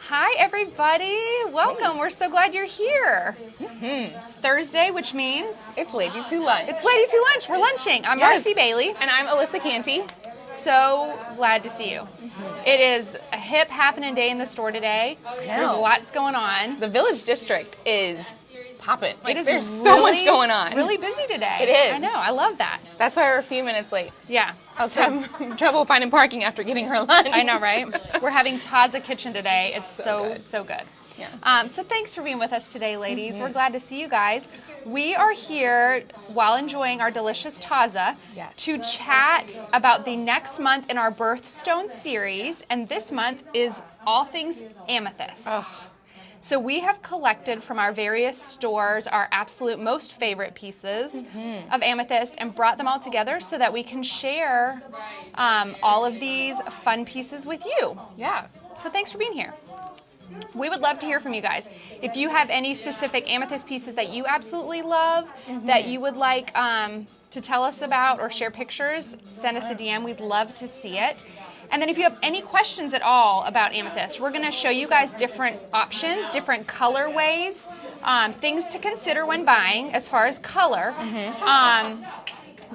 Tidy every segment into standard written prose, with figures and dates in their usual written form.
Hi, everybody. Welcome. We're so glad you're here. It's Thursday, which means it's Ladies Who Lunch. It's Ladies Who Lunch. We're lunching. I'm Marci Bailey. And I'm Alyssa Canty. So glad to see you. It is a hip happening day in the store today. There's lots going on. The Village District is popping. Like, there's so much going on. Really busy today. It is. I know. I love that. That's why we're a few minutes late. Yeah. I was having trouble finding parking after getting her lunch. I know, right? We're having Taza Kitchen today. It's so good. Yeah. So thanks for being with us today, ladies. We're glad to see you guys. We are here while enjoying our delicious Taza to chat about the next month in our Birthstone series, and this month is all things Amethyst. Oh. So we have collected from our various stores our absolute most favorite pieces of Amethyst and brought them all together so that we can share all of these fun pieces with you. Yeah. So thanks for being here. We would love to hear from you guys. If you have any specific Amethyst pieces that you absolutely love, that you would like to tell us about or share pictures, send us a DM. We'd love to see it. And then if you have any questions at all about Amethyst, we're going to show you guys different options, different colorways, things to consider when buying as far as color,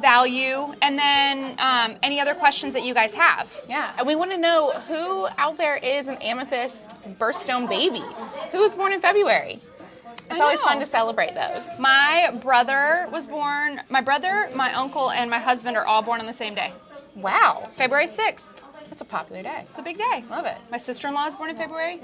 value, and then any other questions that you guys have. Yeah, and we want to know who out there is an Amethyst Birthstone baby. Who was born in February? It's always fun to celebrate those. My brother was born, my uncle, and my husband are all born on the same day. Wow. February 6th. That's a popular day. It's a big day. Love it. My sister-in-law is born in February.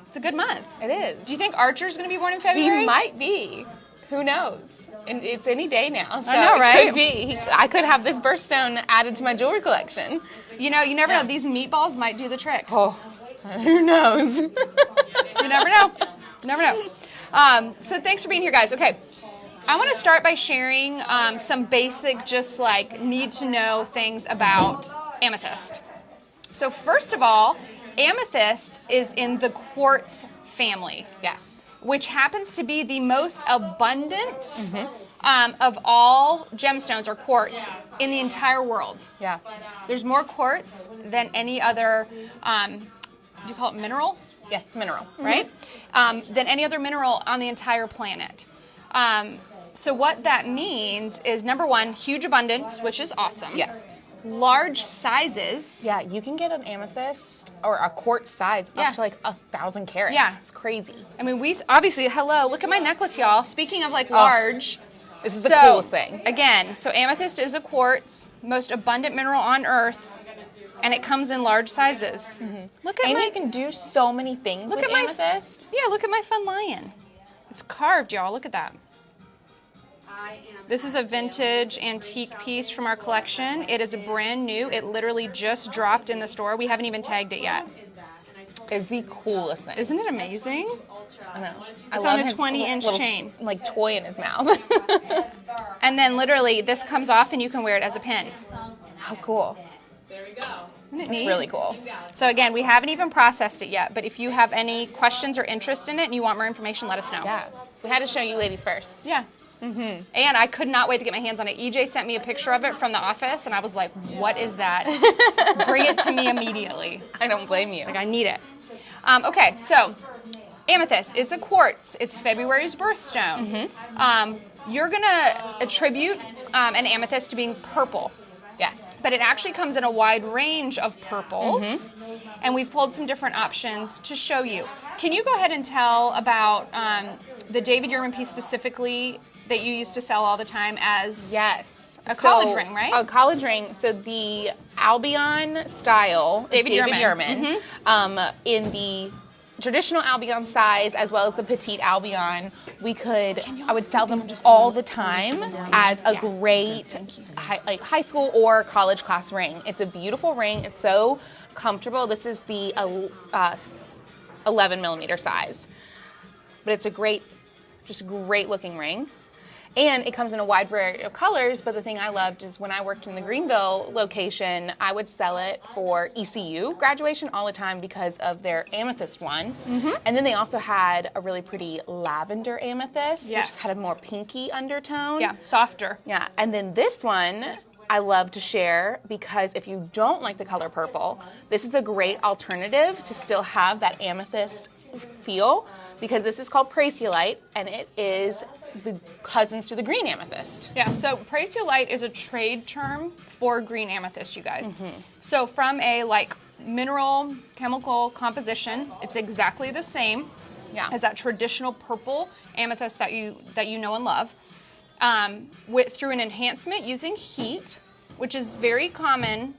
It's a good month. It is. Do you think Archer's going to be born in February? He might be. Who knows? And it's any day now. So I know, right? It could be. I could have this birthstone added to my jewelry collection. You know, you never know. These meatballs might do the trick. Oh, who knows? You never know. You never know. So thanks for being here, guys. Okay. I want to start by sharing some basic, just like need-to-know things about Amethyst. So first of all, Amethyst is in the quartz family. Yes. Which happens to be the most abundant of all gemstones or quartz in the entire world. Yeah. There's more quartz than any other, do you call it mineral? Yes, mineral. Right? Than any other mineral on the entire planet. So what that means is, number one, huge abundance, which is awesome. Yes. Large sizes. Yeah, you can get an amethyst or a quartz size up to like 1,000 carats. Yeah. It's crazy. I mean, we obviously, look at my necklace, y'all. Speaking of like large. This is the coolest thing. Again, so amethyst is a quartz, most abundant mineral on Earth, and it comes in large sizes. Look at you can do so many things with amethyst. Look at my fun lion. It's carved, y'all. Look at that. This is a vintage antique piece from our collection. It is brand new. It literally just dropped in the store. We haven't even tagged it yet. It's the coolest thing. Isn't it amazing? I know. It's on a 20-inch chain. Like toy in his mouth. And then literally this comes off and you can wear it as a pin. How cool. Isn't it neat? It's really cool. So again, we haven't even processed it yet, but if you have any questions or interest in it and you want more information, let us know. Yeah. We had to show you ladies first. Yeah. And I could not wait to get my hands on it. EJ sent me a picture of it from the office, and I was like, what is that? Bring it to me immediately. I don't blame you. Like, I need it. Okay, so amethyst, it's a quartz. It's February's birthstone. You're going to attribute an amethyst to being purple. Yes. But it actually comes in a wide range of purples, and we've pulled some different options to show you. Can you go ahead and tell about the David Yurman piece specifically that you used to sell all the time as a college ring, right? A college ring. So the Albion style David Yurman. In the traditional Albion size as well as the petite Albion, I would sell them all the time as a great high school or college class ring. It's a beautiful ring. It's so comfortable. This is the 11 millimeter size, but it's a great looking ring. And it comes in a wide variety of colors, but the thing I loved is when I worked in the Greenville location, I would sell it for ECU graduation all the time because of their amethyst one. And then they also had a really pretty lavender amethyst, which had a more pinky undertone. Yeah, softer. Yeah, and then this one I love to share because if you don't like the color purple, this is a great alternative to still have that amethyst feel, because this is called Pracelite, and it is the cousins to the green amethyst. Yeah, so Pracelite is a trade term for green amethyst, you guys. So from a like mineral chemical composition, it's exactly the same as that traditional purple amethyst that you know and love. Through an enhancement using heat, which is very common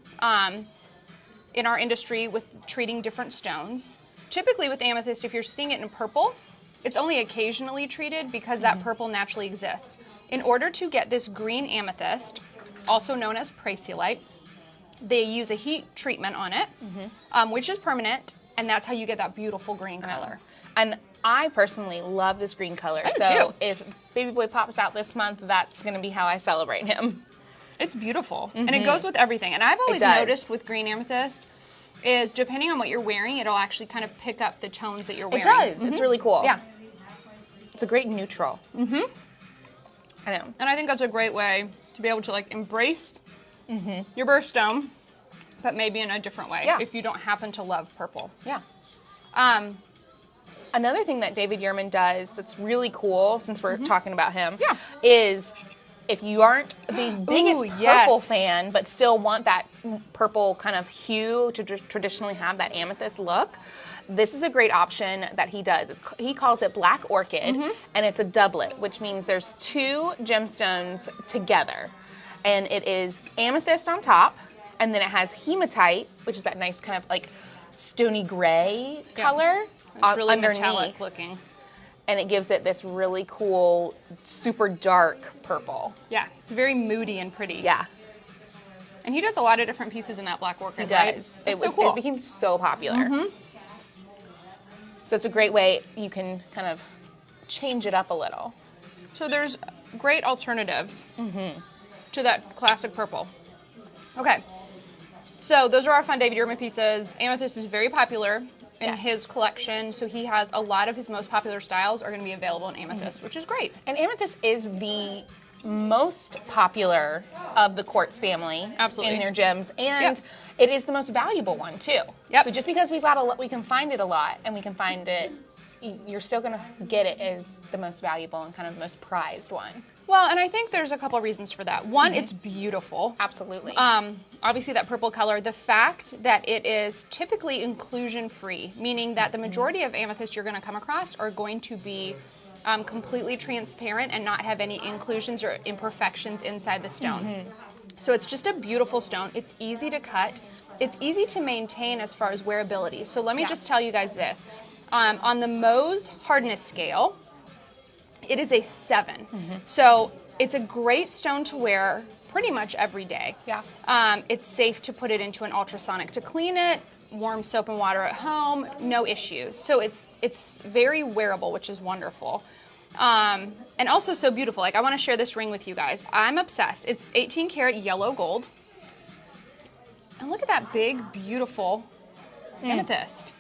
in our industry with treating different stones. Typically with amethyst, if you're seeing it in purple, it's only occasionally treated because that purple naturally exists. In order to get this green amethyst, also known as Pracelite, they use a heat treatment on it, which is permanent, and that's how you get that beautiful green color. And I personally love this green color. I do so too. If Baby Boy pops out this month, that's going to be how I celebrate him. It's beautiful, and it goes with everything. And I've always noticed with green amethyst is depending on what you're wearing, it'll actually kind of pick up the tones that you're wearing. It does. It's really cool. Yeah. It's a great neutral. I know. And I think that's a great way to be able to like embrace your birthstone, but maybe in a different way if you don't happen to love purple. Yeah. Another thing that David Yurman does that's really cool, since we're talking about him, is if you aren't the biggest purple fan, but still want that purple kind of hue to traditionally have that amethyst look, this is a great option that he does. He calls it Black Orchid, and it's a doublet, which means there's two gemstones together. And it is amethyst on top, and then it has hematite, which is that nice kind of like stony gray color. It's really underneath. metallic looking. And it gives it this really cool, super dark purple. Yeah, it's very moody and pretty. Yeah. And he does a lot of different pieces in that Black Orchid, He does. right? It's so cool. It became so popular. So it's a great way you can kind of change it up a little. So there's great alternatives to that classic purple. Okay, so those are our fun David Yurman pieces. Amethyst is very popular in his collection, so he has a lot of his most popular styles are going to be available in amethyst, which is great. And amethyst is the most popular of the quartz family in their gems, and it is the most valuable one too. So just because we can find it a lot, and we can find it, you're still going to get it as the most valuable and kind of most prized one. Well, and I think there's a couple of reasons for that. One, it's beautiful. Absolutely. Obviously, that purple color. The fact that it is typically inclusion-free, meaning that the majority of amethyst you're going to come across are going to be completely transparent and not have any inclusions or imperfections inside the stone. So it's just a beautiful stone. It's easy to cut. It's easy to maintain as far as wearability. So let me just tell you guys this. On the Mohs hardness scale, it is a 7. So it's a great stone to wear pretty much every day. It's safe to put it into an ultrasonic to clean it, warm soap and water at home, no issues. So it's very wearable, which is wonderful. And also so beautiful. Like, I want to share this ring with you guys. I'm obsessed. It's 18 karat yellow gold. And look at that big, beautiful amethyst.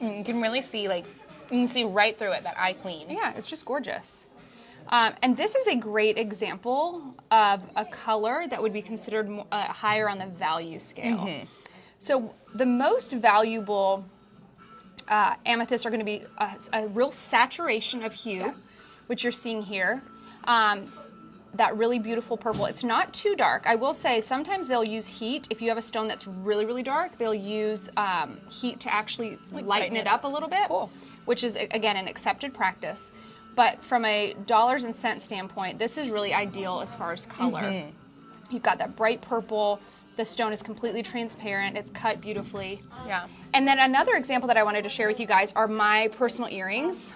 You can really see, like, you can see right through it, that eye clean. Yeah, it's just gorgeous. And this is a great example of a color that would be considered higher on the value scale. So the most valuable amethysts are going to be a real saturation of hue, which you're seeing here. That really beautiful purple. It's not too dark. I will say sometimes they'll use heat. If you have a stone that's really, really dark, they'll use heat to actually lighten it up a little bit, which is, again, an accepted practice. But from a dollars and cents standpoint, this is really ideal as far as color. You've got that bright purple. The stone is completely transparent. It's cut beautifully. And then another example that I wanted to share with you guys are my personal earrings,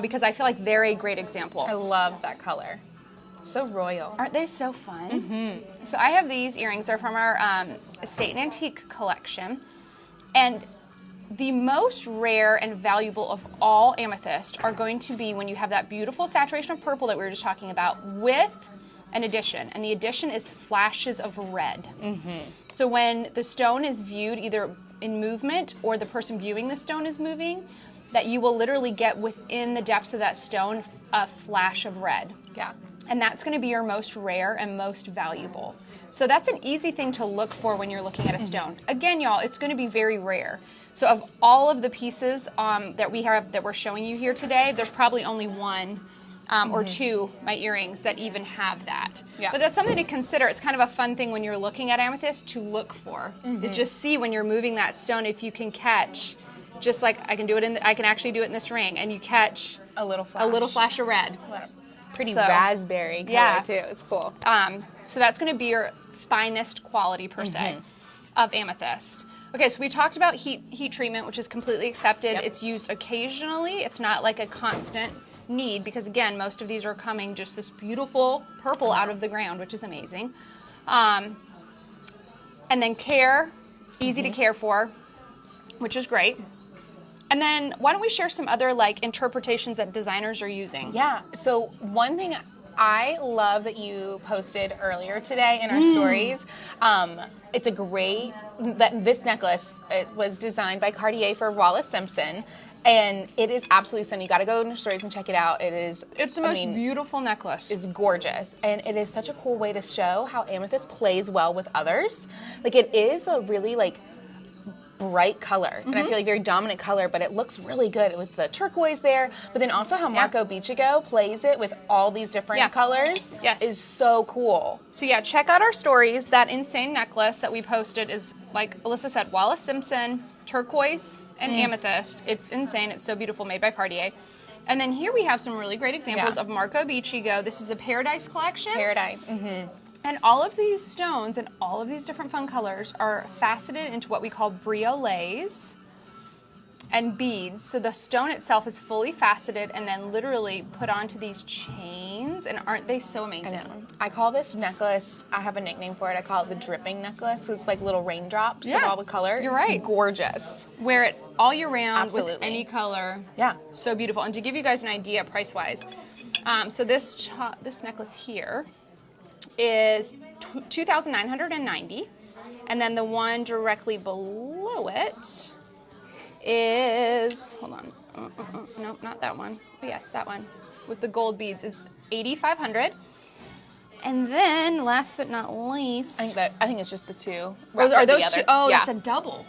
because I feel like they're a great example. I love that color. So royal. Aren't they so fun? So I have these earrings. They're from our estate and antique collection. And the most rare and valuable of all amethyst are going to be when you have that beautiful saturation of purple that we were just talking about with an addition. And the addition is flashes of red. So when the stone is viewed either in movement or the person viewing the stone is moving, that you will literally get within the depths of that stone a flash of red. and that's going to be your most rare and most valuable. So that's an easy thing to look for when you're looking at a stone. Again, y'all, it's going to be very rare. So of all of the pieces that we have that we're showing you here today, there's probably only one or two, my earrings, that even have that. Yeah. But that's something to consider. It's kind of a fun thing when you're looking at amethyst to look for. Is just see when you're moving that stone if you can catch, just like I can actually do it in this ring, and you catch A little flash of red. Pretty So, raspberry color too. It's cool. So that's going to be your finest quality per se of amethyst. Okay, so we talked about heat treatment, which is completely accepted. Yep. It's used occasionally. It's not like a constant need because, again, most of these are coming just this beautiful purple out of the ground, which is amazing. And then care, easy to care for, which is great. And then why don't we share some other like interpretations that designers are using? Yeah. So one thing I love that you posted earlier today in our stories. It's a great this necklace. It was designed by Cartier for Wallace Simpson, and it is absolutely stunning. You got to go in your stories and check it out. It's the most beautiful necklace. It's gorgeous, and it is such a cool way to show how amethyst plays well with others. Like it is a really like bright color, and I feel like very dominant color, but it looks really good with the turquoise there. But then also how Marco Bichigo plays it with all these different colors is so cool. So yeah, check out our stories. That insane necklace that we posted is, like Alyssa said, Wallace Simpson, turquoise, and amethyst. It's insane. It's so beautiful, made by Cartier. And then here we have some really great examples of Marco Bichigo. This is the Paradise collection. Paradise. And all of these stones and all of these different fun colors are faceted into what we call briolets and beads. So the stone itself is fully faceted and then literally put onto these chains. And aren't they so amazing? I call this necklace, I have a nickname for it. I call it the dripping necklace. It's like little raindrops of all the color. You're right. It's gorgeous. Wear it all year round Absolutely. with any color. Yeah. So beautiful. And to give you guys an idea price-wise, so this necklace here is $2,990, and then the one directly below it is, hold on, no, not that one. Oh, yes, that one with the gold beads is $8,500. And then, last but not least, I think it's just the two. are those together. two? Oh, yeah. that's a double.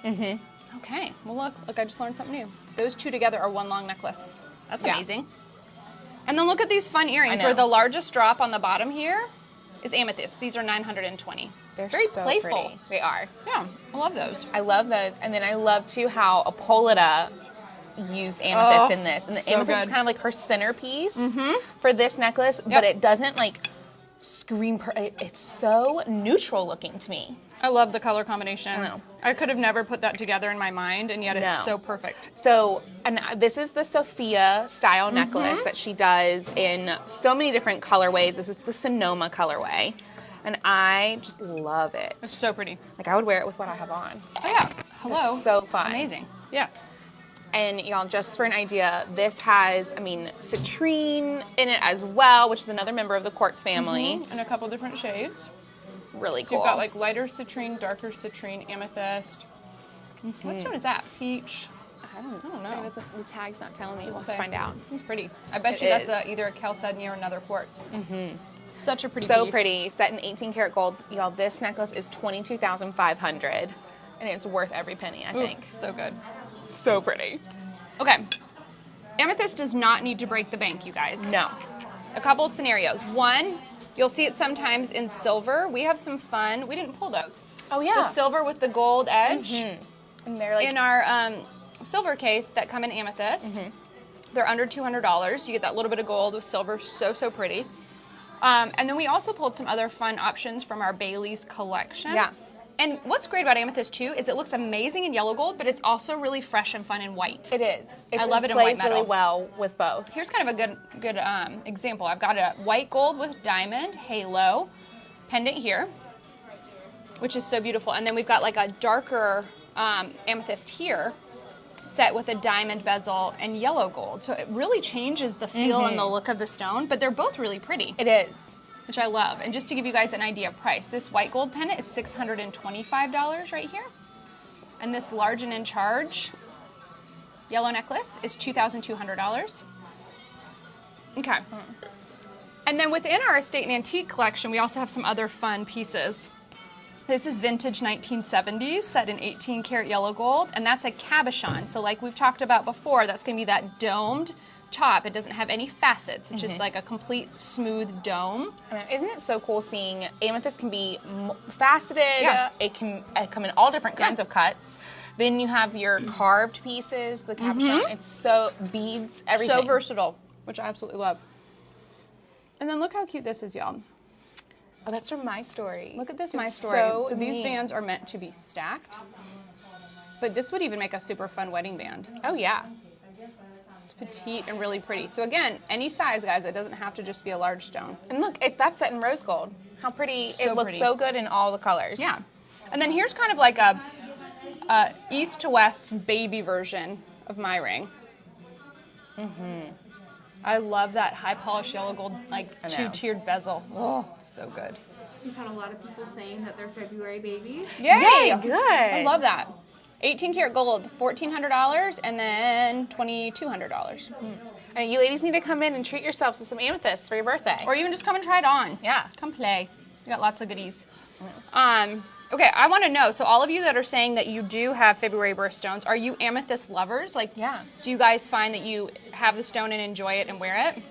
Okay, well look, I just learned something new. Those two together are one long necklace. That's amazing. And then look at these fun earrings where the largest drop on the bottom here is amethyst. These are $920. They're very so playful. Pretty. They are. Yeah, I love those. I love those. And then I love too how Appolita used amethyst in this. And the amethyst is kind of like her centerpiece for this necklace, but it doesn't like scream. It's so neutral looking to me. I love the color combination. I know. I could have never put that together in my mind, and yet it's so perfect. So, and this is the Sophia style necklace that she does in so many different colorways. This is the Sonoma colorway, and I just love it. It's so pretty. Like I would wear it with what I have on. Oh yeah. Hello. It's so fun. Amazing. Yes. And y'all, just for an idea, this has, citrine in it as well, which is another member of the quartz family. And a couple different shades. Really So cool. you've got like lighter citrine, darker citrine, amethyst. What stone is that? Peach. I don't know. The tag's not telling me. We'll find out. It's pretty. I bet you that's either a chalcedony or another quartz. Such a pretty piece. So pretty. Set in 18 karat gold. Y'all, this necklace is $22,500, and it's worth every penny, I think. So good. So pretty. Okay. Amethyst does not need to break the bank, you guys. No. A couple of scenarios. One, you'll see it sometimes in silver. We have some fun. We didn't pull those. Oh, yeah. The silver with the gold edge. And they're like... In our silver case that come in amethyst, they're under $200. You get that little bit of gold with silver. So, so pretty. And then we also pulled some other fun options from our Bailey's collection. Yeah. And what's great about amethyst, too, is it looks amazing in yellow gold, but it's also really fresh and fun in white. It is. I love it in white metal. It plays really well with both. Here's kind of a good example. I've got a white gold with diamond halo pendant here, which is so beautiful. And then we've got like a darker amethyst here set with a diamond bezel and yellow gold. So it really changes the feel and the look of the stone, but they're both really pretty. It is. Which I love. And just to give you guys an idea of price, this white gold pendant is $625 right here. And this large and in charge yellow necklace is $2,200. Okay. And then within our estate and antique collection, we also have some other fun pieces. This is vintage 1970s, set in 18 karat yellow gold, and that's a cabochon. So like we've talked about before, that's gonna be that domed top. It doesn't have any facets. It's just like a complete smooth dome. Isn't it so cool seeing amethyst can be faceted? Yeah. It can come in all different kinds of cuts. Then you have your carved pieces, the cabochon. It's so beads, everything. So versatile, which I absolutely love. And then look how cute this is, y'all. Oh, that's from My Story. Look at this, It's My Story. So these neat. bands are meant to be stacked, but this would even make a super fun wedding band. Oh, yeah. It's petite and really pretty. So again, any size, guys. It doesn't have to just be a large stone. And look, that's set in rose gold. How pretty. So it looks pretty. so good in all the colors. Yeah. And then here's kind of like a east to west baby version of my ring. I love that high polished yellow gold, like two-tiered bezel. Oh, so good. We've had a lot of people saying that they're February babies. Yay! Good. I love that. 18 karat gold, $1,400, and then $2,200. And you ladies need to come in and treat yourselves to some amethyst for your birthday. Or even just come and try it on. Yeah. Come play. We got lots of goodies. Okay, I want to know, so all of you that are saying that you do have February birthstones, are you amethyst lovers? Like, Yeah. do you guys find that you have the stone and enjoy it and wear it?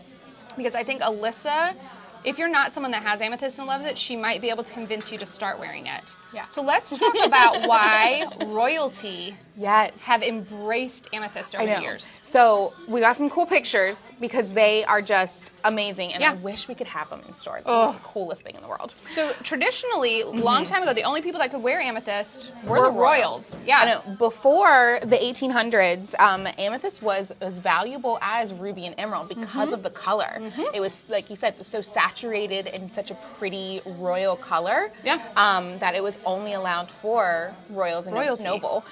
Because I think Alyssa, if you're not someone that has amethyst and loves it, she might be able to convince you to start wearing it. Yeah. So let's talk about why royalty Yes. have embraced amethyst over the years. So we got some cool pictures because they are just amazing, and Yeah. I wish we could have them in store. They're the coolest thing in the world. So traditionally, long time ago, the only people that could wear amethyst were the royals. Yeah. I know. Before the 1800s, amethyst was as valuable as ruby and emerald because of the color. It was, like you said, so saturated in such a pretty royal color. Yeah. That it was only allowed for royals and Royalty. noble.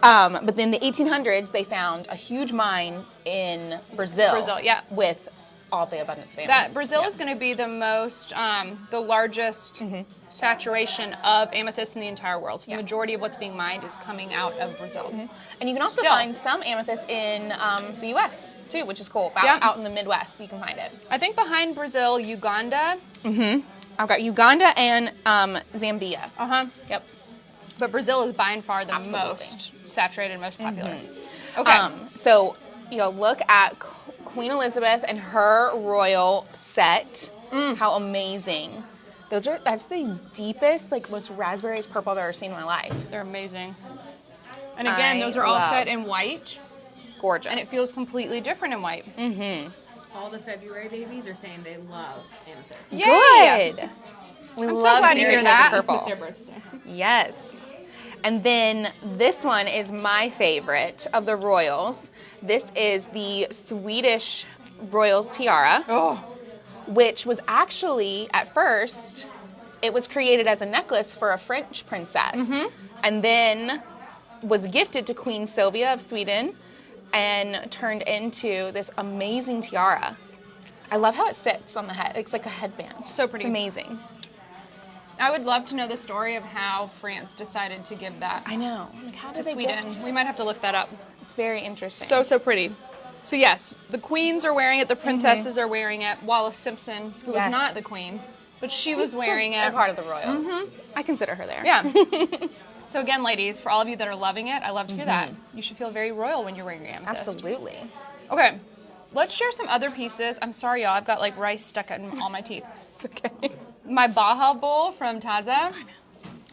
But then the 1800s, they found a huge mine in Brazil. Brazil, yeah. With all the abundance of That amethyst. Brazil is going to be the most, the largest saturation of amethyst in the entire world. So the majority of what's being mined is coming out of Brazil. And you can also Still. find some amethyst in the U.S. too, which is cool. Yeah. Out in the Midwest, you can find it. I think behind Brazil, Uganda. I've got Uganda and Zambia. Yep. But Brazil is by and far the Absolutely. most saturated, most popular. Okay. So, look at Queen Elizabeth and her royal set. How amazing. That's the deepest, most raspberries purple I've ever seen in my life. They're amazing. And again, I those are all love- set in white, Gorgeous. and it feels completely different in white. All the February babies are saying they love amethyst. Yay! Good. We I'm so love glad to hearing hear about the that. purple. Their birthstone. Yes. And then this one is my favorite of the royals. This is the Swedish royals tiara, which was actually, at first, it was created as a necklace for a French princess. And then was gifted to Queen Sylvia of Sweden and turned into this amazing tiara. I love how it sits on the head. It's like a headband. So pretty. It's amazing. I would love to know the story of how France decided to give that I know. How to did they Sweden. gift? We might have to look that up. It's very interesting. So pretty. So yes, the queens are wearing it, the princesses are wearing it. Wallace Simpson, who was Yes. not the queen, but she was wearing They're it. part of the royals. I consider her there. Yeah. So again, ladies, for all of you that are loving it, I love to hear that. You should feel very royal when you're wearing your amethyst. Absolutely. Okay, let's share some other pieces. I'm sorry, y'all, I've got like rice stuck in all my teeth. It's okay. My Baja bowl from Taza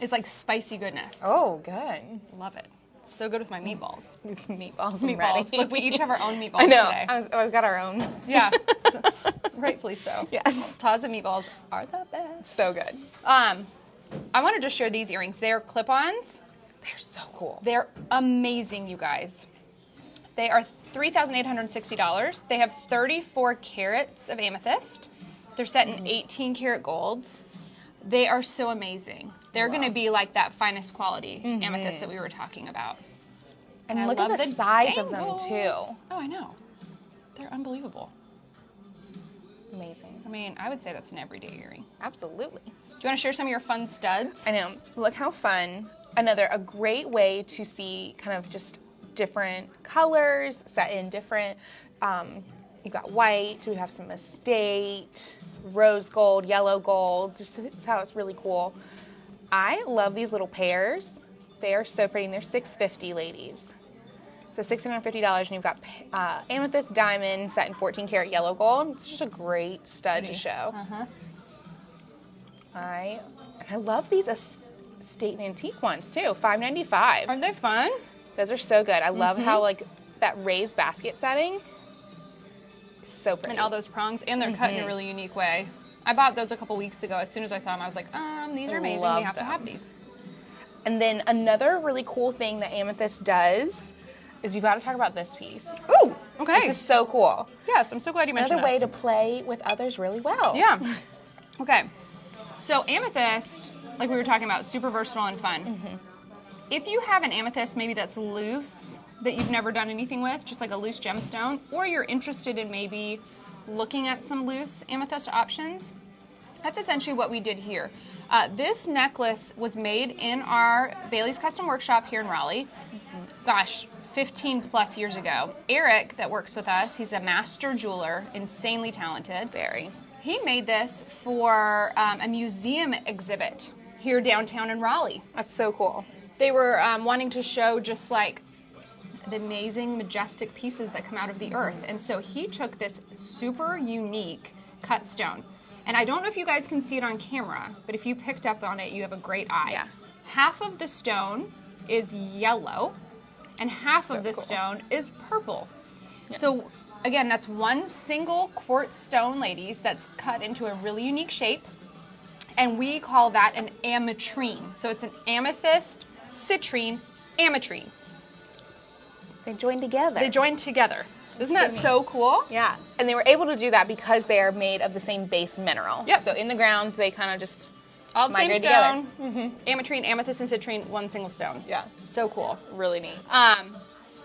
is like spicy goodness. Oh, good. Love it. It's so good with my meatballs. Meatballs. Meatballs. Look, we each have our own meatballs I know. today. I've got our own. Yeah, rightfully so. Yes. Taza meatballs are the best. So good. I wanted to share these earrings. They are clip-ons. They're so cool. They're amazing, you guys. They are $3,860. They have 34 carats of amethyst. They're set in 18 karat golds. They are so amazing. They're going to be like that finest quality amethyst that we were talking about. And I look love at the size of them, dangles. too. Oh, I know. They're unbelievable. Amazing. I mean, I would say that's an everyday earring. Absolutely. Do you want to share some of your fun studs? I know. Look how fun. A great way to see kind of just different colors set in different You've got white, we have some estate, rose gold, yellow gold, just how it's really cool. I love these little pairs. They are so pretty, and they're $650, ladies. So $650, and you've got amethyst diamond set in 14 karat yellow gold. It's just a great stud to show. I love these estate and antique ones too, $595. Aren't they fun? Those are so good. I love how like that raised basket setting is so pretty. And all those prongs, and they're cut in a really unique way. I bought those a couple weeks ago. As soon as I saw them, I was like, these are amazing. We have to have these. And then another really cool thing that Amethyst does is you've got to talk about this piece. Ooh, okay. This is so cool. Yes, I'm so glad you mentioned Another way this. to play with others really well. Yeah. Okay. So amethyst, like we were talking about, super versatile and fun. If you have an amethyst maybe that's loose, that you've never done anything with, just like a loose gemstone, or you're interested in maybe looking at some loose amethyst options, that's essentially what we did here. This necklace was made in our Bailey's Custom Workshop here in Raleigh. Gosh, 15 plus years ago. Eric, that works with us, he's a master jeweler, insanely talented. Very. He made this for a museum exhibit here downtown in Raleigh. That's so cool. They were wanting to show just like the amazing, majestic pieces that come out of the earth. And so he took this super unique cut stone. And I don't know if you guys can see it on camera, but if you picked up on it, you have a great eye. Yeah. Half of the stone is yellow, and half of the stone is purple. Yeah. So again, that's one single quartz stone, ladies, that's cut into a really unique shape. And we call that an ametrine. So it's an amethyst, citrine, ametrine. They joined together. They joined together. Isn't that so cool? Yeah. And they were able to do that because they are made of the same base mineral. Yep. So in the ground, they kind of just all the same migrate stone. Together. Ametrine, amethyst, and citrine, one single stone. Yeah. So cool. Really neat.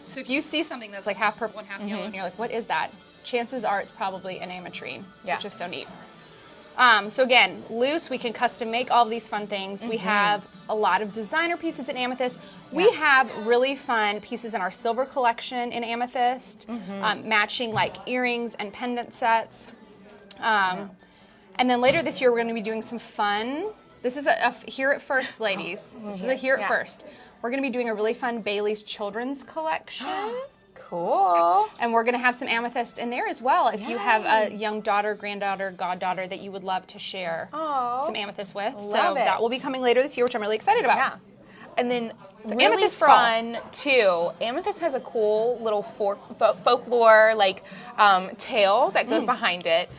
So if you see something that's like half purple and half yellow, and you're like, what is that? Chances are it's probably an ametrine, which is so neat. So again, loose, we can custom make all of these fun things. We have a lot of designer pieces in amethyst. We have really fun pieces in our silver collection in amethyst, matching like earrings and pendant sets. And then later this year, we're going to be doing some fun. This is a Here It First, ladies. This is a Here It First. We're going to be doing a really fun Bailey's Children's Collection. Cool. And we're going to have some amethyst in there as well if you have a young daughter, granddaughter, goddaughter that you would love to share some amethyst with. That will be coming later this year, which I'm really excited about. Yeah. And then really amethyst for fun too. Amethyst has a cool little folklore like tale that goes behind it.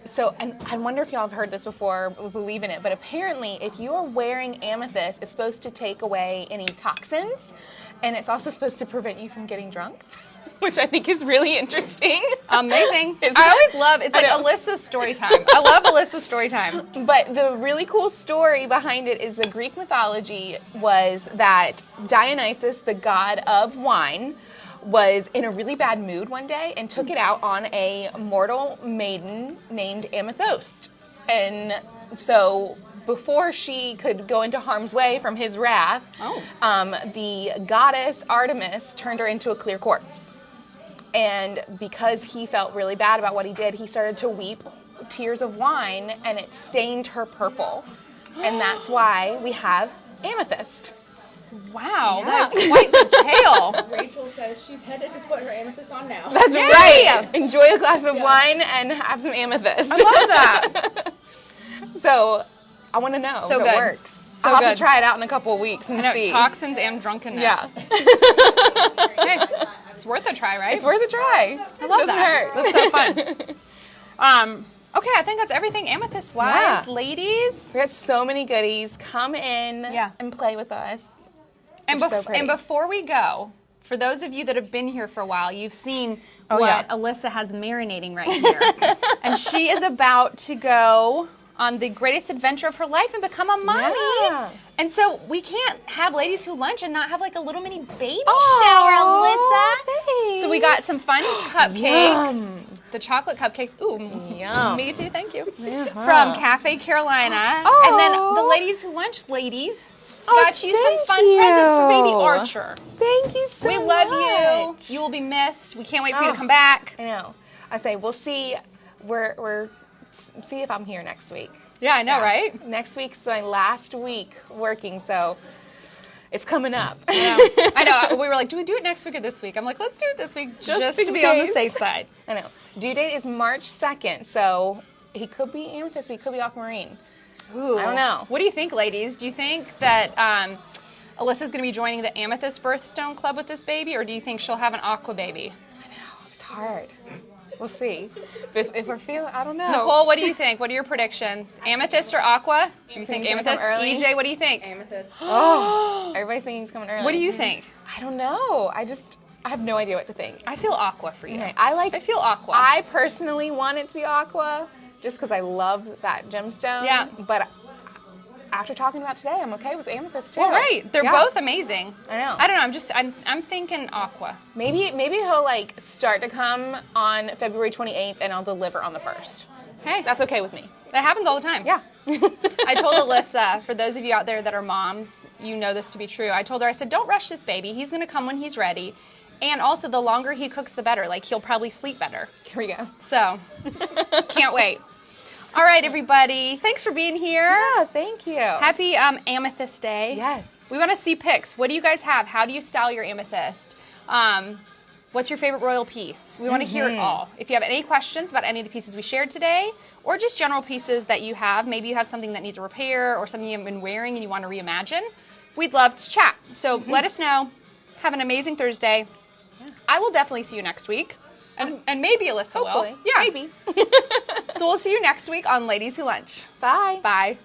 So, and I wonder if y'all have heard this before, believe in it, but apparently if you are wearing amethyst, it's supposed to take away any toxins, and it's also supposed to prevent you from getting drunk, which I think is really interesting. Amazing. I always love, it's like Alyssa's story time. I love Alyssa's story time. But the really cool story behind it is the Greek mythology was that Dionysus, the god of wine, was in a really bad mood one day and took it out on a mortal maiden named Amethyst. And so before she could go into harm's way from his wrath, the goddess Artemis turned her into a clear quartz. And because he felt really bad about what he did, he started to weep tears of wine, and it stained her purple. And that's why we have amethyst. Wow, that is quite the tale. Rachel says she's headed to put her amethyst on now. That's right. Enjoy a glass of wine and have some amethyst. I love that. So I want to know if it works. So I'll have to try it out in a couple of weeks and see. Toxins and drunkenness. Yeah. Hey, it's worth a try, right? It's worth a try. I love Doesn't that. hurt. That's so fun. Okay, I think that's everything amethyst-wise, ladies. We got so many goodies. Come in and play with us. And before we go, for those of you that have been here for a while, you've seen what Alyssa has marinating right here. And she is about to go on the greatest adventure of her life and become a mommy. Yeah. And so we can't have ladies who lunch and not have like a little mini baby shower, Alyssa. Thanks. So we got some fun cupcakes. The chocolate cupcakes. Ooh, yum. Me too, thank you. Yeah. From Cafe Carolina. And then the ladies who lunch, ladies, got you some fun presents for baby Archer. Thank you so much. We love you. You will be missed. We can't wait for you to come back. I know. I say we'll see. We're see if I'm here next week. Yeah, I know, right? Next week's my last week working, so it's coming up. Yeah. I know. We were like, do we do it next week or this week? I'm like, let's do it this week just to be on the safe side. I know. Due date is March 2nd, so he could be Amethyst, but he could be Aquamarine. Ooh. I don't know. What do you think, ladies? Do you think that Alyssa's going to be joining the Amethyst Birthstone Club with this baby, or do you think she'll have an Aqua baby? I know. It's hard. We'll see. But if we're feeling, I don't know. Nicole, what do you think? What are your predictions? Amethyst or Aqua? You think Amethyst? Early? EJ, what do you think? Amethyst. Oh, everybody's thinking he's coming early. What do you think? I don't know. I have no idea what to think. I feel Aqua for you. Okay. I feel Aqua. I personally want it to be Aqua, just because I love that gemstone. Yeah. But after talking about today, I'm okay with Amethyst too. Well, right. They're Yeah. both amazing. I know. I don't know. I'm thinking Aqua. Maybe he'll like start to come on February 28th, and I'll deliver on the 1st. Hey, That's okay with me. that happens all the time. Yeah. I told Alyssa, for those of you out there that are moms, you know this to be true. I told her, I said, don't rush this baby. He's going to come when he's ready. And also, the longer he cooks, the better. Like, he'll probably sleep better. Here we go. So, can't wait. All right, everybody. Thanks for being here. Yeah, thank you. Happy Amethyst Day. Yes. We want to see pics. What do you guys have? How do you style your amethyst? What's your favorite royal piece? We want to hear it all. If you have any questions about any of the pieces we shared today, or just general pieces that you have, maybe you have something that needs a repair or something you've been wearing and you want to reimagine, we'd love to chat. So let us know. Have an amazing Thursday. Yeah. I will definitely see you next week. And maybe Alyssa Hopefully. will. Yeah. Maybe. So we'll see you next week on Ladies Who Lunch. Bye. Bye.